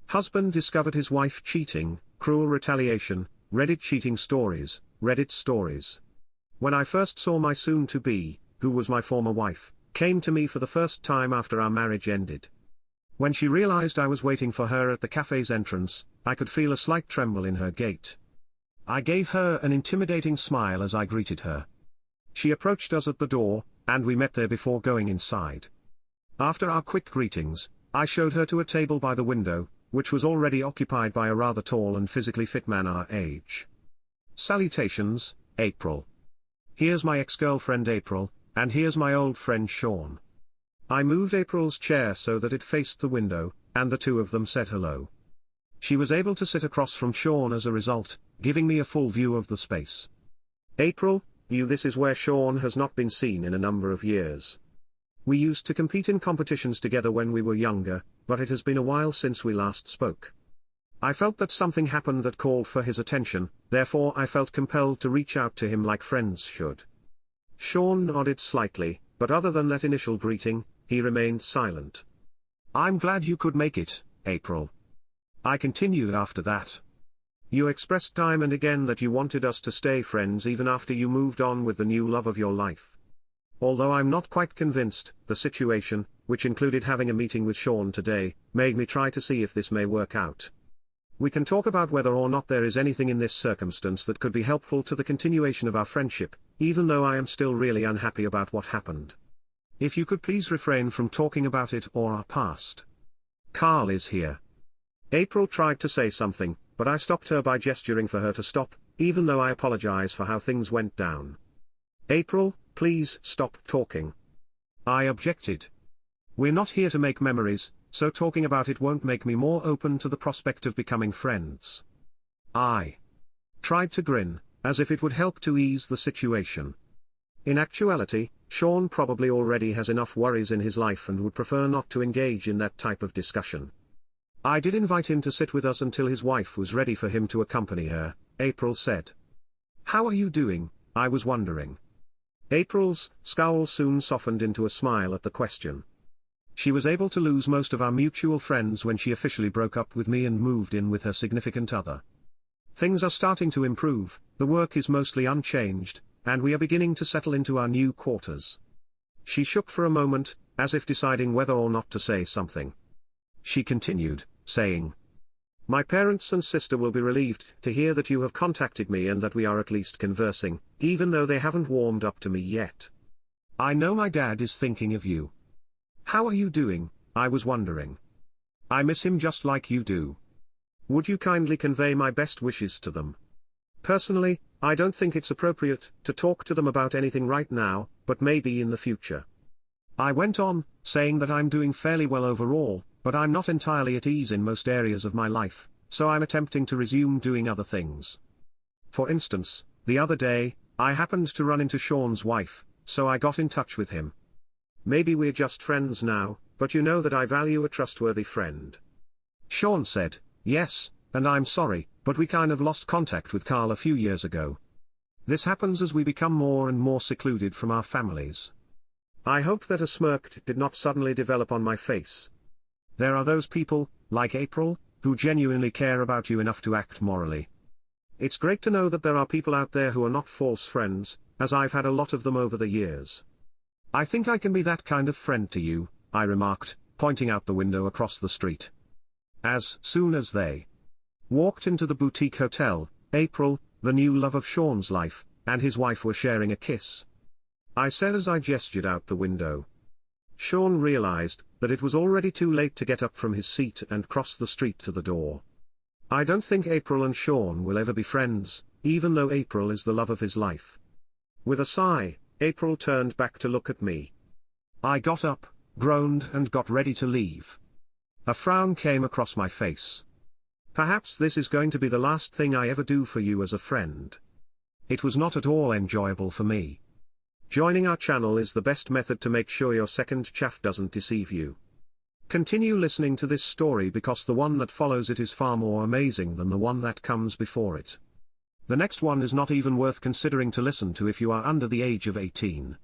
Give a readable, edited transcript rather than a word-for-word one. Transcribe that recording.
Husband discovered his wife cheating, cruel retaliation, Reddit cheating stories, Reddit stories. When I first saw my soon-to-be, who was my former wife, came to me for the first time after our marriage ended. When she realized I was waiting for her at the cafe's entrance, I could feel a slight tremble in her gait. I gave her an intimidating smile as I greeted her. She approached us at the door, and we met there before going inside. After our quick greetings, I showed her to a table by the window, which was already occupied by a rather tall and physically fit man our age. "Salutations, April. Here's my ex-girlfriend April, and here's my old friend Sean." I moved April's chair so that it faced the window, and the two of them said hello. She was able to sit across from Sean as a result, giving me a full view of the space. "April, this is where Sean has not been seen in a number of years. We used to compete in competitions together when we were younger, but it has been a while since we last spoke. I felt that something happened that called for his attention, therefore I felt compelled to reach out to him like friends should." Sean nodded slightly, but other than that initial greeting, he remained silent. "I'm glad you could make it, April." I continued after that. "You expressed time and again that you wanted us to stay friends even after you moved on with the new love of your life. Although I'm not quite convinced, the situation, which included having a meeting with Sean today, made me try to see if this may work out. We can talk about whether or not there is anything in this circumstance that could be helpful to the continuation of our friendship, even though I am still really unhappy about what happened. If you could please refrain from talking about it or our past. Carl is here." April tried to say something, but I stopped her by gesturing for her to stop, even though I apologize for how things went down. "April, please stop talking." I objected. "We're not here to make memories, so talking about it won't make me more open to the prospect of becoming friends." I tried to grin, as if it would help to ease the situation. In actuality, Sean probably already has enough worries in his life and would prefer not to engage in that type of discussion. "I did invite him to sit with us until his wife was ready for him to accompany her," April said. "How are you doing, I was wondering." April's scowl soon softened into a smile at the question. She was able to lose most of our mutual friends when she officially broke up with me and moved in with her significant other. "Things are starting to improve, the work is mostly unchanged, and we are beginning to settle into our new quarters." She shook for a moment, as if deciding whether or not to say something. She continued, saying, "My parents and sister will be relieved to hear that you have contacted me and that we are at least conversing, even though they haven't warmed up to me yet. I know my dad is thinking of you. How are you doing, I was wondering. I miss him just like you do. Would you kindly convey my best wishes to them? Personally, I don't think it's appropriate to talk to them about anything right now, but maybe in the future." I went on, saying that I'm doing fairly well overall, but I'm not entirely at ease in most areas of my life, so I'm attempting to resume doing other things. For instance, the other day, I happened to run into Sean's wife, so I got in touch with him. "Maybe we're just friends now, but you know that I value a trustworthy friend." Sean said, "Yes, and I'm sorry, but we kind of lost contact with Carl a few years ago. This happens as we become more and more secluded from our families." I hope that a smirk did not suddenly develop on my face. There are those people, like April, who genuinely care about you enough to act morally. It's great to know that there are people out there who are not false friends, as I've had a lot of them over the years. "I think I can be that kind of friend to you," I remarked, pointing out the window across the street. As soon as they walked into the boutique hotel, April, the new love of Sean's life, and his wife were sharing a kiss. I said as I gestured out the window. Sean realized that it was already too late to get up from his seat and cross the street to the door. I don't think April and Sean will ever be friends, even though April is the love of his life. With a sigh, April turned back to look at me. I got up, groaned and got ready to leave. A frown came across my face. Perhaps this is going to be the last thing I ever do for you as a friend. It was not at all enjoyable for me. Joining our channel is the best method to make sure your second chaff doesn't deceive you. Continue listening to this story because the one that follows it is far more amazing than the one that comes before it. The next one is not even worth considering to listen to if you are under the age of 18.